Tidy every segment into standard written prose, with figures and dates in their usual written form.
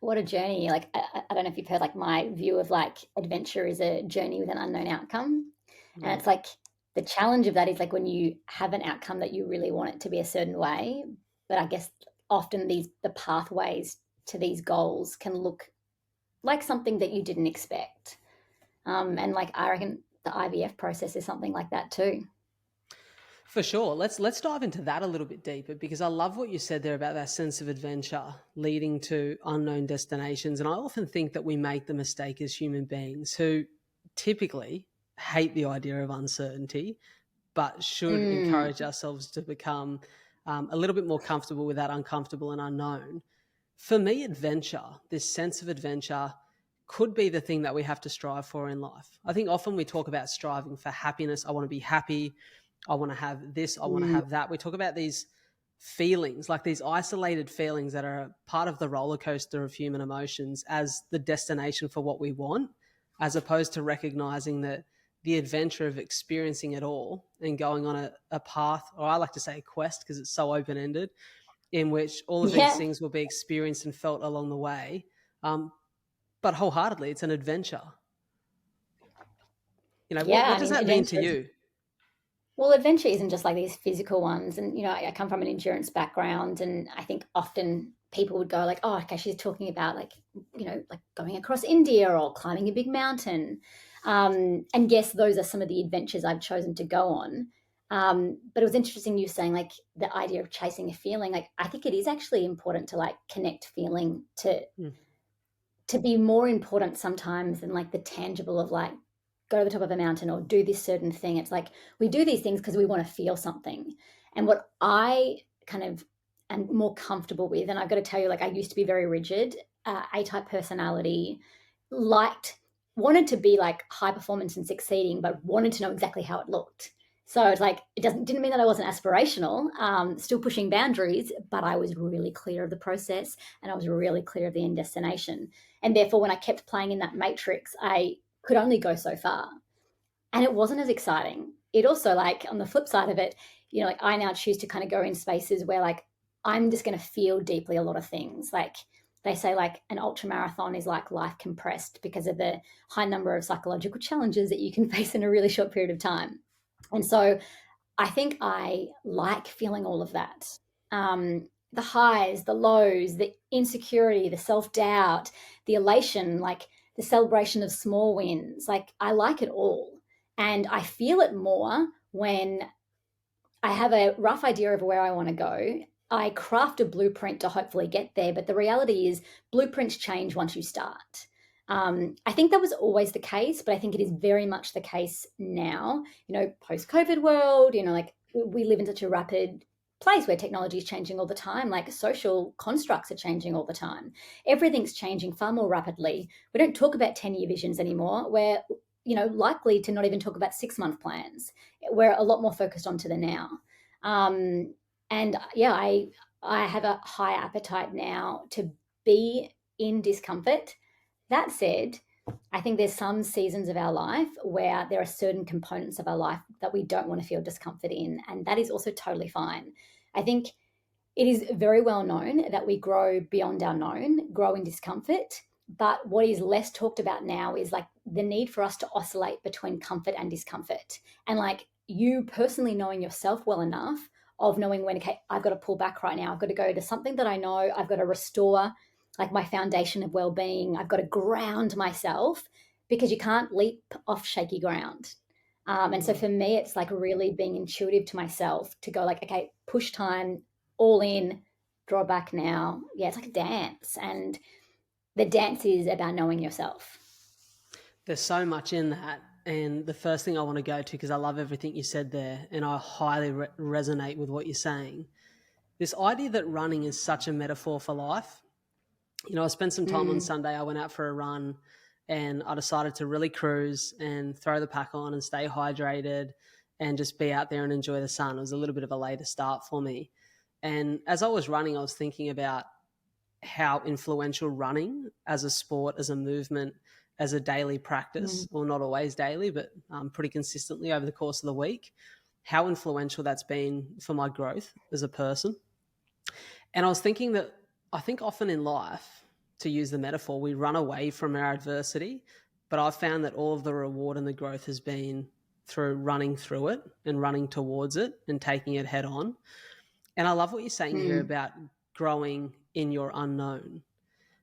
what a journey. Like, I don't know if you've heard, like, my view of like adventure is a journey with an unknown outcome. And Mm. it's like the challenge of that is like when you have an outcome that you really want it to be a certain way. But I guess often the pathways to these goals can look like something that you didn't expect. And like I reckon the IVF process is something like that too. For sure. Let's dive into that a little bit deeper because I love what you said there about that sense of adventure leading to unknown destinations. And I often think that we make the mistake as human beings who typically hate the idea of uncertainty, but should Mm, encourage ourselves to become a little bit more comfortable with that uncomfortable and unknown. For me, adventure, this sense of adventure, could be the thing that we have to strive for in life. I think often we talk about striving for happiness. I want to be happy. I want to have this. I want to mm, have that. We talk about these feelings, like these isolated feelings that are a part of the roller coaster of human emotions as the destination for what we want, as opposed to recognizing that the adventure of experiencing it all and going on a path, or I like to say a quest because it's so open ended, in which all of these yeah, things will be experienced and felt along the way. Um, but wholeheartedly, it's an adventure. yeah. What I does mean, that mean to adventure is you? well, adventure isn't just like these physical ones. And, I come from an endurance background, and I think often people would go like, oh, okay, she's talking about like, like going across India or climbing a big mountain. And yes, those are some of the adventures I've chosen to go on. But it was interesting you saying like the idea of chasing a feeling. Like, I think it is actually important to like connect feeling Mm. to be more important sometimes than like the tangible of like go to the top of a mountain or do this certain thing. It's like we do these things because we want to feel something. And what I kind of am more comfortable with, and I've got to tell you, like I used to be very rigid, A-type personality, liked, wanted to be like high performance and succeeding, but wanted to know exactly how it looked. So it's like it didn't mean that I wasn't aspirational, still pushing boundaries, but I was really clear of the process and I was really clear of the end destination. And therefore, when I kept playing in that matrix, I could only go so far. And it wasn't as exciting. It also, like, on the flip side of it, like I now choose to kind of go in spaces where, like, I'm just going to feel deeply a lot of things. Like, they say, like, an ultra marathon is like life compressed because of the high number of psychological challenges that you can face in a really short period of time. And so I think I like feeling all of that. The highs, the lows, the insecurity, the self doubt, the elation, like the celebration of small wins. Like, I like it all. And I feel it more when I have a rough idea of where I want to go. I craft a blueprint to hopefully get there. But the reality is, blueprints change once you start. I think that was always the case, but I think it is very much the case now. Post COVID world, like we live in such a rapid place where technology is changing all the time. Like social constructs are changing all the time. Everything's changing far more rapidly. We don't talk about 10-year visions anymore. We're likely to not even talk about 6-month plans. We're a lot more focused on to the now. And yeah, I have a high appetite now to be in discomfort. That said, I think there's some seasons of our life where there are certain components of our life that we don't want to feel discomfort in, and that is also totally fine. I think it is very well known that we grow beyond our known, grow in discomfort. But what is less talked about now is like the need for us to oscillate between comfort and discomfort. And like you personally knowing yourself well enough of knowing when, okay, I've got to pull back right now. I've got to go to something that I know. I've got to restore like my foundation of well being. I've got to ground myself because you can't leap off shaky ground. And so Mm. for me, it's like really being intuitive to myself to go like, okay, push time, all in, draw back now. Yeah, it's like a dance. And the dance is about knowing yourself. There's so much in that. And the first thing I want to go to, because I love everything you said there, and I highly resonate with what you're saying, this idea that running is such a metaphor for life. I spent some time on Mm, Sunday. I went out for a run and I decided to really cruise and throw the pack on and stay hydrated and just be out there and enjoy the sun. It was a little bit of a later start for me. And as I was running, I was thinking about how influential running as a sport, as a movement, as a daily mm, practice, or not always daily, but pretty consistently over the course of the week, how influential that's been for my growth as a person. And I was thinking that I think often in life, to use the metaphor, we run away from our adversity, but I've found that all of the reward and the growth has been through running through it and running towards it and taking it head on. And I love what you're saying here Mm. about growing in your unknown.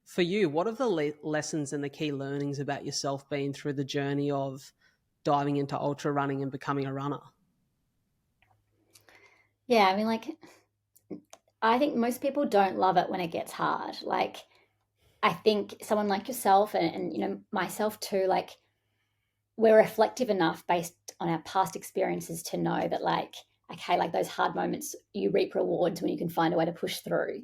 For you, what have the lessons and the key learnings about yourself been through the journey of diving into ultra running and becoming a runner? Yeah, I mean, like, I think most people don't love it when it gets hard. Like, I think someone like yourself and you know, myself too, like, we're reflective enough based on our past experiences to know that, like, okay, like those hard moments, you reap rewards when you can find a way to push through.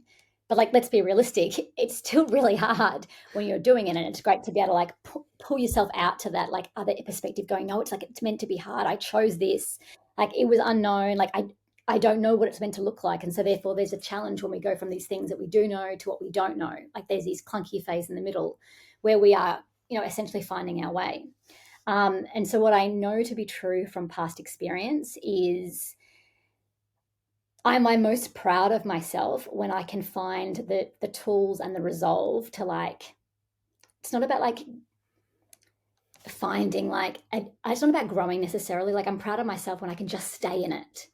But like, let's be realistic, it's still really hard when you're doing it, and it's great to be able to like pull yourself out to that like other perspective, going, no, it's like it's meant to be hard. I chose this, like it was unknown, like I don't know what it's meant to look like, and so therefore there's a challenge when we go from these things that we do know to what we don't know. Like there's this clunky phase in the middle where we are, you know, essentially finding our way. And so, what I know to be true from past experience is I'm my most proud of myself when I can find the tools and the resolve to like. It's not about like finding like it's not about growing necessarily. Like I'm proud of myself when I can just stay in it,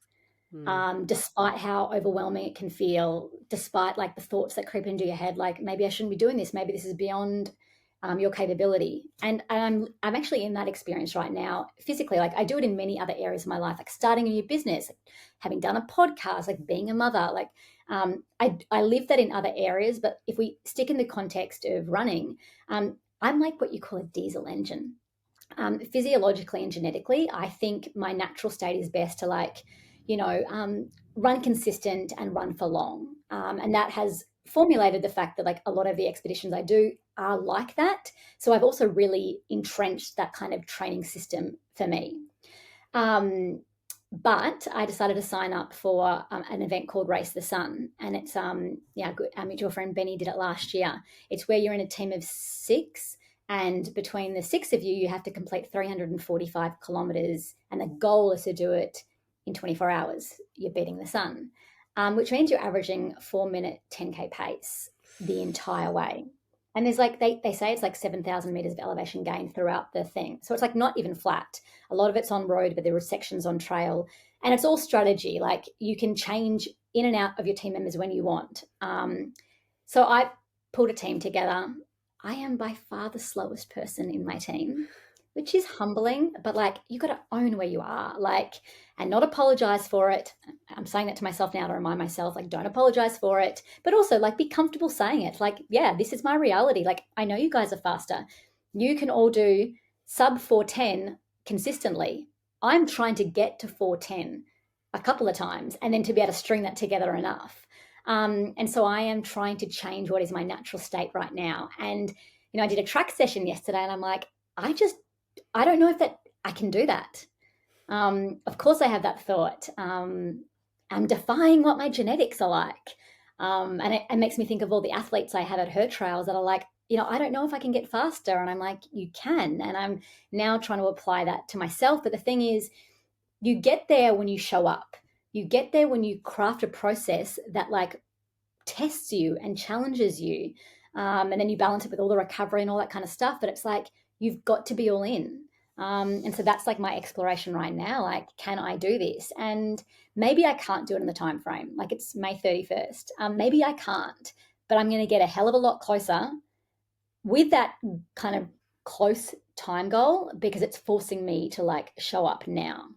Mm. despite how overwhelming it can feel, despite like the thoughts that creep into your head, like maybe I shouldn't be doing this, maybe this is beyond your capability. And I'm actually in that experience right now, physically. Like I do it in many other areas of my life, like starting a new business, like having done a podcast, like being a mother. Like I live that in other areas, but if we stick in the context of running, I'm like what you call a diesel engine. Physiologically and genetically, I think my natural state is best to like, you know, run consistent and run for long. And that has formulated the fact that like a lot of the expeditions I do are like that. So I've also really entrenched that kind of training system for me. Um, but I decided to sign up for an event called Race the Sun, and it's yeah, good. Our mutual friend Benny did it last year. It's where you're in a team of six, and between the six of you, you have to complete 345 kilometers, and the goal is to do it in 24 hours. You're beating the sun, which means you're averaging 4 minute 10K pace the entire way. And there's like they say it's like 7,000 meters of elevation gain throughout the thing. So it's like not even flat. A lot of it's on road, but there are sections on trail. And it's all strategy. Like you can change in and out of your team members when you want. So I pulled a team together. I am by far the slowest person in my team, which is humbling, but like you got to own where you are, like, and not apologize for it. I'm saying that to myself now to remind myself, like, don't apologize for it, but also like be comfortable saying it. Like, yeah, this is my reality. Like, I know you guys are faster. You can all do sub 410 consistently. I'm trying to get to 410 a couple of times and then to be able to string that together enough. And so I am trying to change what is my natural state right now. And, you know, I did a track session yesterday and I'm like, I don't know if that I can do that. Of course, I have that thought. I'm defying what my genetics are like. And it makes me think of all the athletes I had at her trials that are like, you know, I don't know if I can get faster. And I'm like, you can. And I'm now trying to apply that to myself. But the thing is, you get there when you show up. You get there when you craft a process that like tests you and challenges you. And then you balance it with all the recovery and all that kind of stuff. But it's like, you've got to be all in. And so that's like my exploration right now. Like, can I do this? And maybe I can't do it in the time frame. Like it's May 31st. Maybe I can't, but I'm going to get a hell of a lot closer with that kind of close time goal because it's forcing me to like show up now.